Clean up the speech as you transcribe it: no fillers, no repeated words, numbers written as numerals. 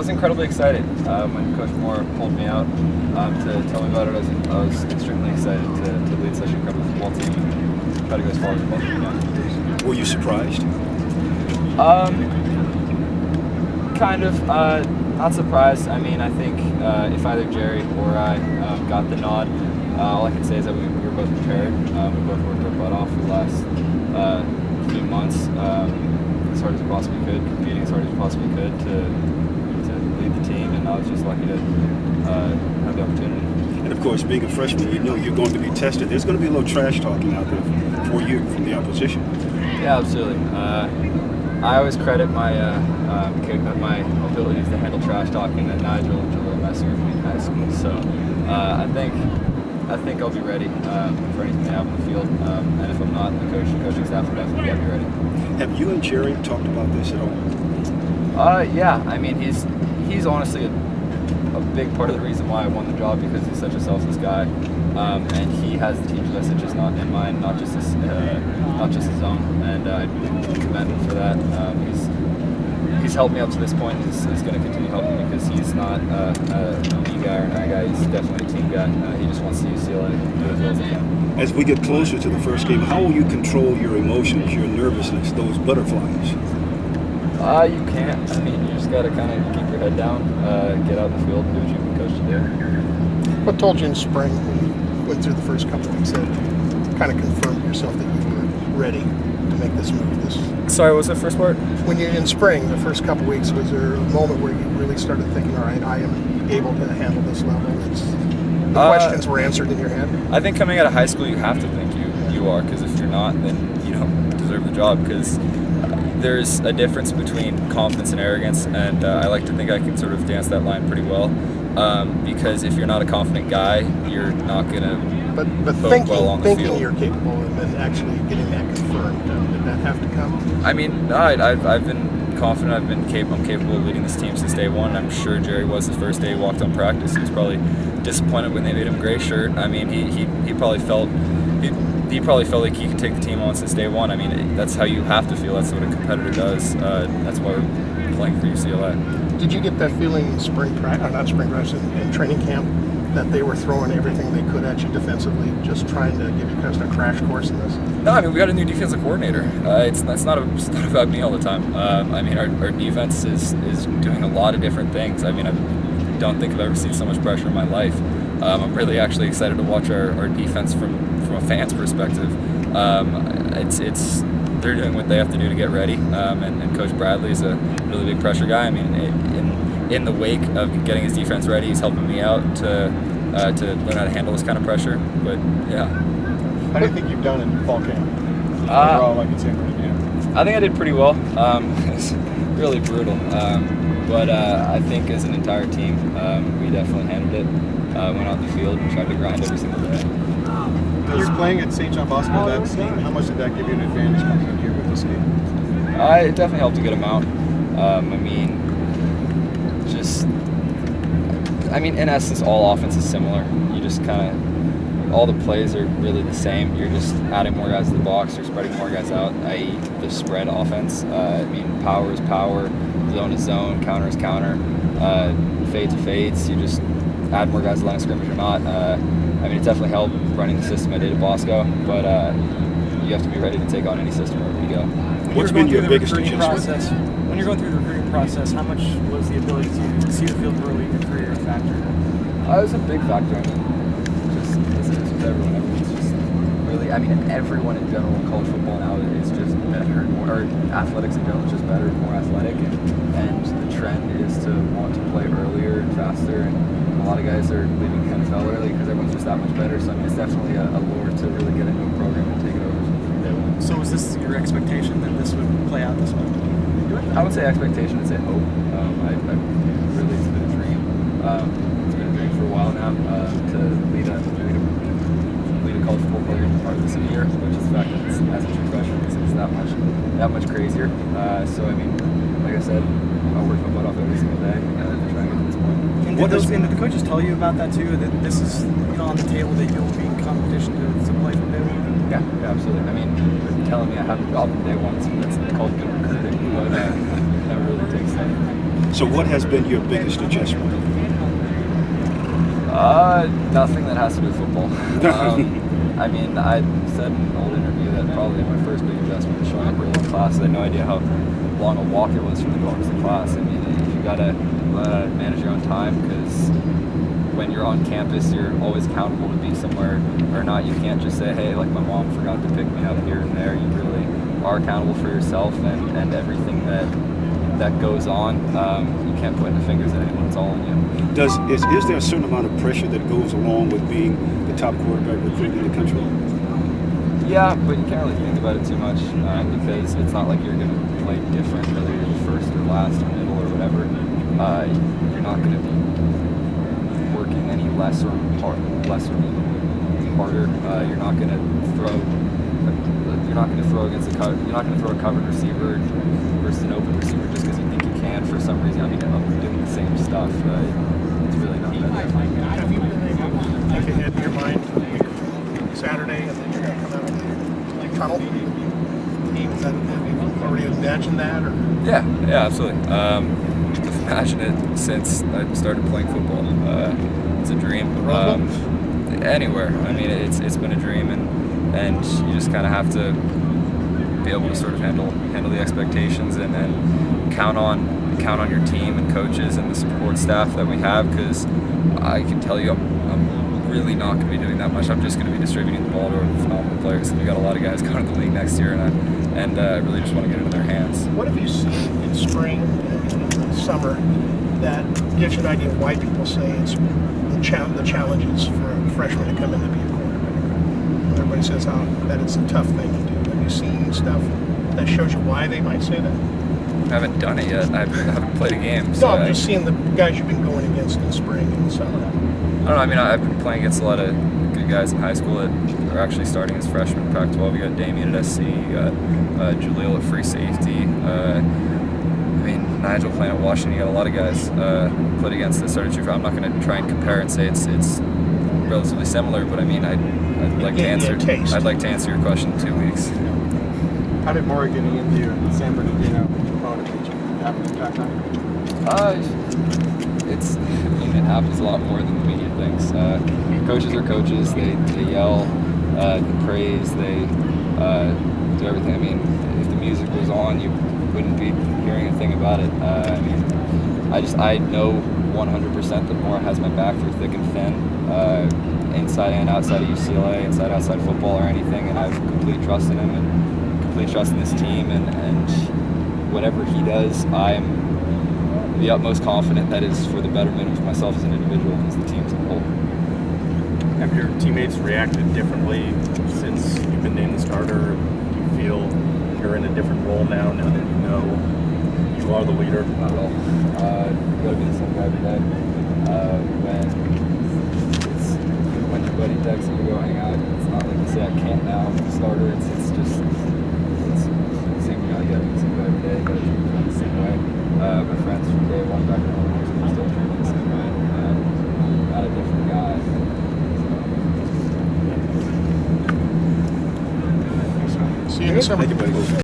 was incredibly excited when Coach Moore pulled me out to tell me about it. I was extremely excited to lead such an incredible football team and try to go as far as possible can. Were you surprised? Kind of. Not surprised. I mean, I think if either Jerry or I got the nod, all I can say is that we were both prepared. We both worked our butt off for the last few months, as hard as we possibly could, competing as hard as we possibly could to lead the team, and I was just lucky to have the opportunity. And of course, being a freshman, you know you're going to be tested. There's going to be a little trash talking out there for you from the opposition. Yeah, absolutely. I always credit my abilities to handle trash talking to Nigel and Jalil messing with me in high school. So I think I'll be ready for anything they have on the field. And if I'm not, the coaching staff will definitely get me ready. Have you and Jerry talked about this at all? Yeah. I mean, he's honestly a big part of the reason why I won the job, because he's such a selfless guy, and he has the team's messages not in mind, not just his own. And I commend him for that. He's helped me up to this point. He's going to continue helping me because he's not a me guy or an I guy. He's definitely a team guy. He just wants to see UCLA do as well as he can. As we get closer to the first game, how will you control your emotions, your nervousness, those butterflies? You can't. I mean, you just got to kind of keep your head down, get out in the field, and do what you've been coached to do. What told you in spring when you went through the first couple of weeks that kind of confirmed yourself that you were ready to make this move? Sorry, what was the first part? When you're in spring, the first couple of weeks, was there a moment where you really started thinking, all right, I am able to handle this level? The questions were answered in your head? I think coming out of high school, you have to think you are, because if you're not, then you don't deserve the job, because there's a difference between confidence and arrogance, and I like to think I can sort of dance that line pretty well, because if you're not a confident guy, you're not going to But thinking you're capable and then actually getting that confirmed, did that have to come? I mean, no, I've been confident. I'm capable of leading this team since day one. I'm sure Jerry was the first day he walked on practice. He was probably disappointed when they made him gray shirt. I mean, he probably felt like he could take the team on since day one. I mean, that's how you have to feel. That's what a competitor does. That's why we're playing for UCLA. Did you get that feeling in in training camp, that they were throwing everything they could at you defensively, just trying to give you kind of a crash course in this? No, I mean, we got a new defensive coordinator. It's not about me all the time. I mean, our defense is doing a lot of different things. I mean, I don't think I've ever seen so much pressure in my life. I'm really actually excited to watch our defense from a fan's perspective. They're doing what they have to do to get ready, and Coach Bradley is a really big pressure guy. I mean, in the wake of getting his defense ready, he's helping me out to learn how to handle this kind of pressure. But yeah. How do you think you've done in fall camp? Overall, I can say pretty good. I think I did pretty well. It's really brutal, but I think as an entire team, we definitely handled it. Went out in the field and tried to grind every single day. You're playing at St. John Bosco, that scheme. How much did that give you an advantage coming in here with this game? It definitely helped a good amount. I mean, in essence, all offense is similar. You just kind of, all the plays are really the same. You're just adding more guys to the box. You're spreading more guys out, i.e. the spread offense. I mean, power is power, zone is zone, counter is counter, fades are fades. You just add more guys to the line of scrimmage or not. I mean, it definitely helped running the system I did at Bosco, but you have to be ready to take on any system wherever you go. What's been your biggest adjustment? When you're going through the recruiting process, how much was the ability to see the field early in your career a factor? It was a big factor. I mean, just as it is with everyone. Everyone's just really, I mean, everyone in general in college football now is just better, or athletics in general is just better, more athletic, and the trend is to want to play earlier and faster, and a lot of guys are leaving the NFL early because everyone's just that much better. So I mean, it's definitely a lure to really get into a program and take it over from day one. So was this your expectation that this would play out this way? I would say expectation. I'd say hope. Really, it's been a dream. It's been a dream for a while now to lead a college football program part of this year, which is the fact that it's as a true freshman, it's that much crazier. So I mean, like I said, I work my butt off every single day to try and get to this point. And did the coaches tell you about that too? That this is on the table, that you'll be in competition to play from day one? Yeah, absolutely. I mean, telling me I have a job from day one, that's called good recruiting, but that really takes time. So what has been your biggest adjustment? Nothing that has to do with football. I mean, I said in an old interview that probably my first big adjustment was showing up early in class. I had no idea how long a walk it was from the dorms to class. I mean, you gotta manage your own time, because when you're on campus, you're always accountable to be somewhere or not. You can't just say, hey, like my mom forgot to pick me up here and there. You really are accountable for yourself and everything that goes on. You can't point the fingers at anyone. It's all on you. Is there a certain amount of pressure that goes along with being the top quarterback recruit in the country? Yeah, but you can't really think about it too much, because it's not like you're going to play different, whether you're the first or last or middle or whatever. You're not going to be working any less or harder. You're not going to throw. You're not going to throw against you're not going to throw a covered receiver versus an open receiver just because you think you can for some reason. I mean, I'm doing the same stuff. It's really not that different. Have you been able to think ahead in your mind Saturday, and then you're going to come out and tunnel? Have you already imagined that? Or? Yeah, absolutely. I've imagined it since I started playing football. It's a dream. Anywhere. I mean, it's been a dream, and you just kind of have to be able to sort of handle the expectations and count on your team and coaches and the support staff that we have, because I can tell you I'm really not going to be doing that much. I'm just going to be distributing the ball to phenomenal players. We got a lot of guys coming to the league next year, and I really just want to get it in their hands. What have you seen in spring and summer that gives you an idea of why people say it's the challenges for a freshman to come in to be a quarterback? Everybody says that it's a tough thing to do. Have you seen stuff that shows you why they might say that? I haven't done it yet. I haven't played a game. So no, I'm just seeing the guys you've been going against in spring and summer. I don't know. I mean, I've been playing against a lot of good guys in high school that are actually starting as freshmen in Pac-12. You got Damien at SC, you got Jaleel at free safety. I mean, Nigel playing at Washington. You got a lot of guys played against that started true. I'm not going to try and compare and say it's relatively similar, but I mean, I'd like to answer. I'd like to answer your question in 2 weeks. How did Maury getting into San Bernardino have an impact on you? It happens a lot more than the media thinks. Coaches are coaches. They yell, they praise, they do everything. I mean, if the music was on, you wouldn't be hearing a thing about it. I mean, I know 100% that Maury has my back through thick and thin, inside and outside of UCLA, outside football or anything, and I have complete trust in him and complete trust in this team, and whatever he does, I'm the utmost confident that is for the betterment of myself as an individual and as the team as a whole. Have your teammates reacted differently since you've been named the starter? Do you feel you're in a different role now that you know you are the leader? Not at all. You gotta be the same guy every day. When your buddy texts you to go hang out, it's not like you say I can't now, I'm the starter. It's the same guy. You gotta be the same guy every day. You gotta treat them the same way. My friends from day one back in home still treat me the same way. Not a different guy. See you in the summer. Thank you, buddy.